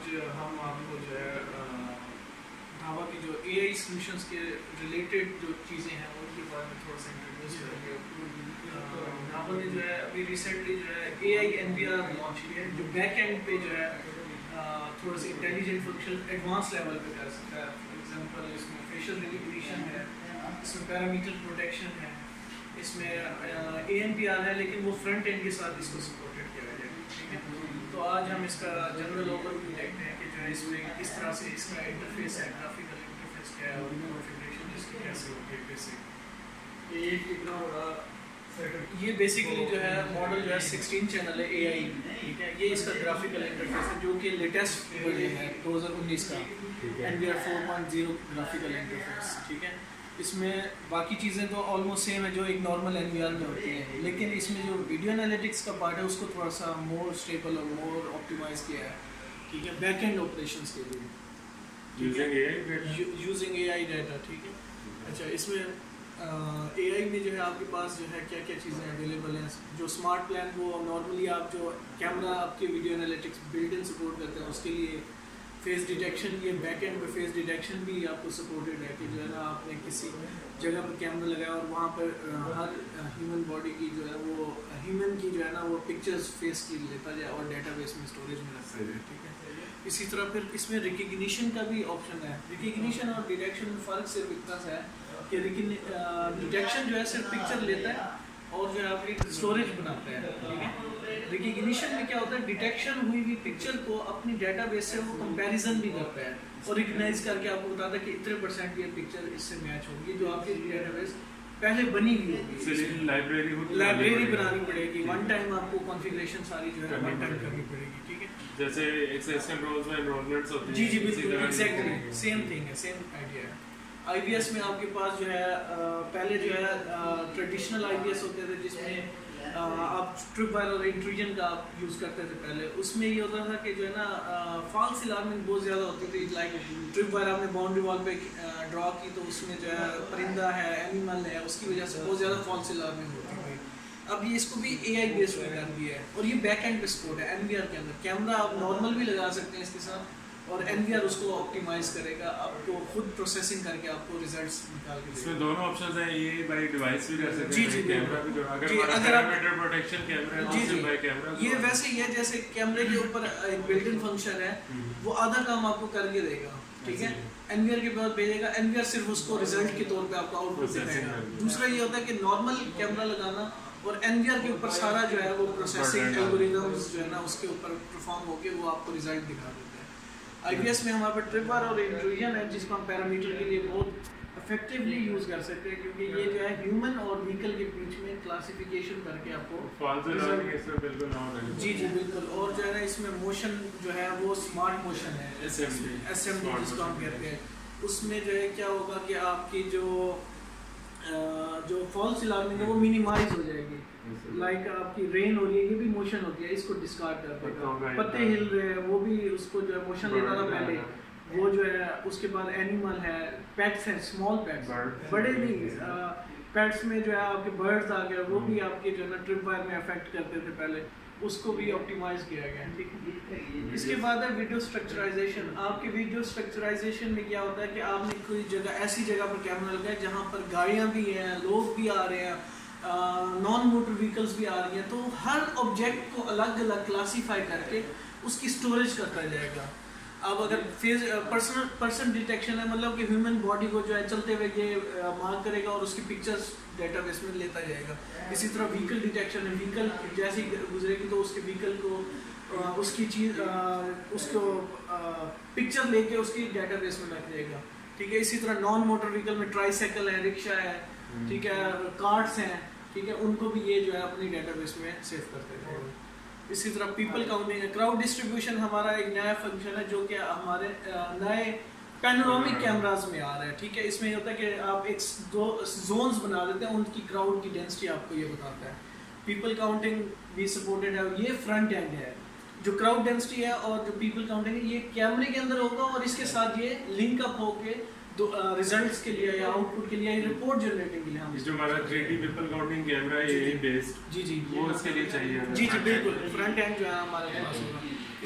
آج ہم آپ کو جو ہے ڈھابا کی جو اے آئی سولوشنس کے ریلیٹڈ جو چیزیں ہیں ان کے بارے میں تھوڑا سا انٹروڈیوس کریں گے. ڈھابا نے جو ہے ابھی ریسنٹلی جو ہے اے آئی این وی آر لانچ کیا ہے جو بیک اینڈ پہ جو ہے تھوڑا سا انٹیلیجنٹ فنکشن ایڈوانس لیول پہ کر سکتا ہے. فار ایگزامپل اس میں فیشیل ریکگنیشن ہے, اس میں پیرامیٹر پروٹیکشن ہے, اس میں اے این پی آر ہے لیکن وہ فرنٹ اینڈ کے ساتھ اس کو سپورٹڈ کیا گیا ہے. ٹھیک ہے, تو آج ہم اس کا جنرل اوور ویو دیکھتے ہیں کہ جو ہے اس میں کس طرح سے اس کا انٹرفیس ہے, گرافیکل انٹرفیس کیا ہے اور کنفیگریشن اس کی کیسے ہوتی ہے. بیسک یہ کتنا بڑا یہ بیسیکلی جو ہے ماڈل جو ہے 16 چینل ہے اے آئی. ٹھیک ہے, یہ اس کا گرافیکل انٹرفیس ہے جو کہ لیٹسٹ ورژن ہے 2019 کا N V R 4.0 graphical interface. ٹھیک ہے, اس میں باقی چیزیں تو آلموسٹ سیم ہے جو ایک نارمل این وی آر میں ہوتی ہیں, لیکن اس میں جو ویڈیو انالیٹکس کا پارٹ ہے اس کو تھوڑا سا مور اسٹیبل اور مور آپٹیمائز کیا ہے. ٹھیک ہے, بیک اینڈ آپریشنس کے لیے یوزنگ اے آئی ڈیٹا. ٹھیک ہے, اچھا اس میں اے آئی میں جو ہے آپ کے پاس جو ہے کیا کیا چیزیں اویلیبل ہیں. جو اسمارٹ پلان وہ نارملی آپ جو کیمرہ آپ کے video analytics built in support کرتے ہیں اس کے لیے فیس ڈیٹیکشن, یہ بیک اینڈ پہ فیس ڈیٹیکشن بھی آپ کو سپورٹڈ ہے کہ جو ہے نا آپ نے کسی جگہ پر کیمرہ لگایا اور وہاں پر ہر ہیومن باڈی کی جو ہے وہ ہیومن کی جو ہے نا وہ پکچرز فیس کی لیتا جائے اور ڈیٹا بیس میں اسٹوریج میں رکھتا ہے. ٹھیک ہے, اسی طرح پھر اس میں ریکگنیشن کا بھی آپشن ہے. ریکگنیشن اور ڈیٹیکشن میں فرق صرف اتنا سا ہے کہ ڈیٹیکشن جو ہے صرف پکچر لیتا ہے اور جو ہے آپ کی اسٹوریج بناتا ہے. ٹھیک ہے, ریکگنیشن میں کیا ہوتا ہے ڈیٹیکشن ہوئی ہوئی پکچر کو اپنی ڈیٹا بیس سے وہ کمپیریزن بھی کرتا ہے اور ریکگنائز کر کے آپ کو بتاتا ہے کہ اتنے پرسینٹ یہ پکچر اس سے میچ ہوگی جو آپ کی ڈیٹا بیس پہلے بنی ہوئی ہوگی. لائبریری بنانی پڑے گی, ون ٹائم آپ کو کانفیگریشن ساری جو ہے ون ٹائم کرنی پڑے گی. ٹھیک ہے, جیسے ایکسیس کنٹرولز میں انرولمنٹس ہوتی ہیں. جی جی بالکل ایگزیکٹلی سیم تھنگ ہے, سیم آئیڈیا ہے. آئی بی ایس میں آپ کے پاس جو ہے پہلے جو ہے ٹریڈیشنل آئی بی ایس ہوتے تھے جس میں آپ ٹرپ وائر اور انٹروژن کا آپ یوز کرتے تھے پہلے. اس میں یہ ہوتا تھا کہ جو ہے نا فالس الارمنگ بہت زیادہ ہوتی تھی. لائک ٹرپ وائر آپ نے باؤنڈری وال پہ ڈرا کی تو اس میں جو ہے پرندہ ہے, اینیمل ہے, اس کی وجہ سے بہت زیادہ فالس الارمنگ ہوتی تھی. اب یہ اس کو بھی اے آئی بیس پہ کر دیا ہے اور یہ بیک اینڈ پہ سپورٹ ہے این وی آر کے اندر. کیمرہ آپ نارمل بھی لگا سکتے ہیں اس کے ساتھ اور این وی آر اس کو آپٹیمائز کرے گا, آپ کو خود پروسیسنگ کر کے آپ کو ریزلٹس نکال کے. اس میں دونوں آپشنز ہیں, یہ بائی ڈیوائس بھی کر سکتے ہیں. جی جی کیمرہ بھی اگر پیرامیٹر پروٹیکشن کیمرہ ہے جی جی بائی کیمرہ یہ ویسے ہی ہے جیسے کیمرے کے اوپر ایک بلٹ ان فنکشن ہے وہ آدھا کام آپ کو کر کے دے گا. ٹھیک ہے, این وی آر کے بعد بھیجے گا, این وی آر صرف اس کو ریزلٹ کے طور پہ آپ کو آؤٹ پٹ دکھائے گا. دوسرا یہ ہوتا ہے کہ نارمل کیمرہ لگانا اور این وی آر کے اوپر سارا جو ہے وہ پروسیسنگ الگوریتمز جو ہے نا اس کے اوپر پرفارم ہو کے وہ آپ کو ریزلٹ دکھا دیتا ہے. آئی بی ایس میں ہمارے پاس ٹرپ وائر اور انٹروژن ہے جس کو ہم پیرامیٹر کے لیے بہت افیکٹولی یوز کر سکتے ہیں کیونکہ یہ جو ہے ہیومن اور وہیکل کے بیچ میں کلاسیفیکیشن کر کے آپ کو جی جی بالکل. اور جو ہے نا اس میں موشن جو ہے وہ اسمارٹ موشن ہے, ایس ایم ڈی جس کو ہم کہتے ہیں. اس میں جو ہے کیا ہوگا کہ آپ کی جو فالس الارمنگ ہے وہ مینیمائز ہو جائے گی. لائک آپ کی رین ہو رہی ہے یہ بھی موشن ہوتی ہے, اس کو ڈسکارڈ کر دے گا. پتے ہل رہے ہیں وہ بھی اس کو جو ہے موشن لیتا تھا پہلے, وہ جو ہے. اس کے بعد اینیمل ہے, پیٹس ہیں, اسمال پیٹس, بڑے نہیں پیٹس میں جو ہے آپ کے برڈز آ گئے وہ بھی آپ کے جو ہے نا ٹرپ وائر میں افیکٹ کرتے تھے پہلے, اس کو بھی آپٹیمائز کیا گیا. ٹھیک ہے, اس کے بعد ہے ویڈیو اسٹرکچرائزیشن. آپ کی ویڈیو اسٹرکچرائزیشن میں کیا ہوتا ہے کہ آپ نے کوئی جگہ ایسی جگہ پر کیمرہ لگایا جہاں پر گاڑیاں بھی ہیں, لوگ بھی آ رہے ہیں, نان موٹر وہیکلس بھی آ رہی ہیں, تو ہر آبجیکٹ کو الگ الگ کلاسیفائی کر کے اس کی اسٹوریج کرتا جائے گا. اب اگر فیس پرسن ڈیٹیکشن ہے مطلب کہ ہیومن باڈی کو جو ہے چلتے ہوئے یہ مارک کرے گا اور اس کی پکچرز ڈیٹا بیس میں لیتا جائے گا. اسی طرح وہیکل ڈیٹیکشن ہے, وہیکل جیسی گزرے گی تو اس کے وہیکل کو اس کی چیز اس کو پکچر لے کے اس کی ڈیٹا بیس میں رکھ جائے گا. ٹھیک ہے, اسی طرح نان موٹر وہیکل میں ٹرائی سائیکل ہے, رکشا ہے, ٹھیک ہے, کارٹس ہیں, ٹھیک ہے, ان کو بھی یہ جو ہے اپنی ڈیٹا بیس میں سیو کرتے ہیں. اسی طرح پیپل کاؤنٹنگ ہے. کراؤڈ ڈسٹریبیوشن ہمارا ایک نیا فنکشن ہے جو کہ ہمارے نئے پینورامک کیمراز میں آ رہا ہے. ٹھیک ہے, اس میں یہ ہوتا ہے کہ آپ ایک دو زونز بنا دیتے ہیں, ان کی کراؤڈ کی ڈینسٹی آپ کو یہ بتاتا ہے. پیپل کاؤنٹنگ بھی سپورٹڈ ہے, یہ فرنٹ اینڈ ہے. جو کراؤڈ ڈینسٹی ہے اور جو پیپل کاؤنٹنگ ہے یہ کیمرے کے اندر ہوگا اور اس کے ساتھ یہ لنک اپ ہو کے ریزلٹس کے لیے یا آؤٹ پٹ کے لیے رپورٹ جنریٹنگ کے لیے ہم جو ہمارا 3D پیپل کاؤنٹنگ کیمرا ہے یہ بیسڈ جی جی وہ اس کے لیے چاہیے. جی جی بالکل فرنٹ اینڈ جو ہے ہمارے پاس ہوگا.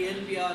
ANPR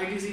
ITC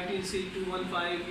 ITC 215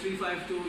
352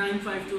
952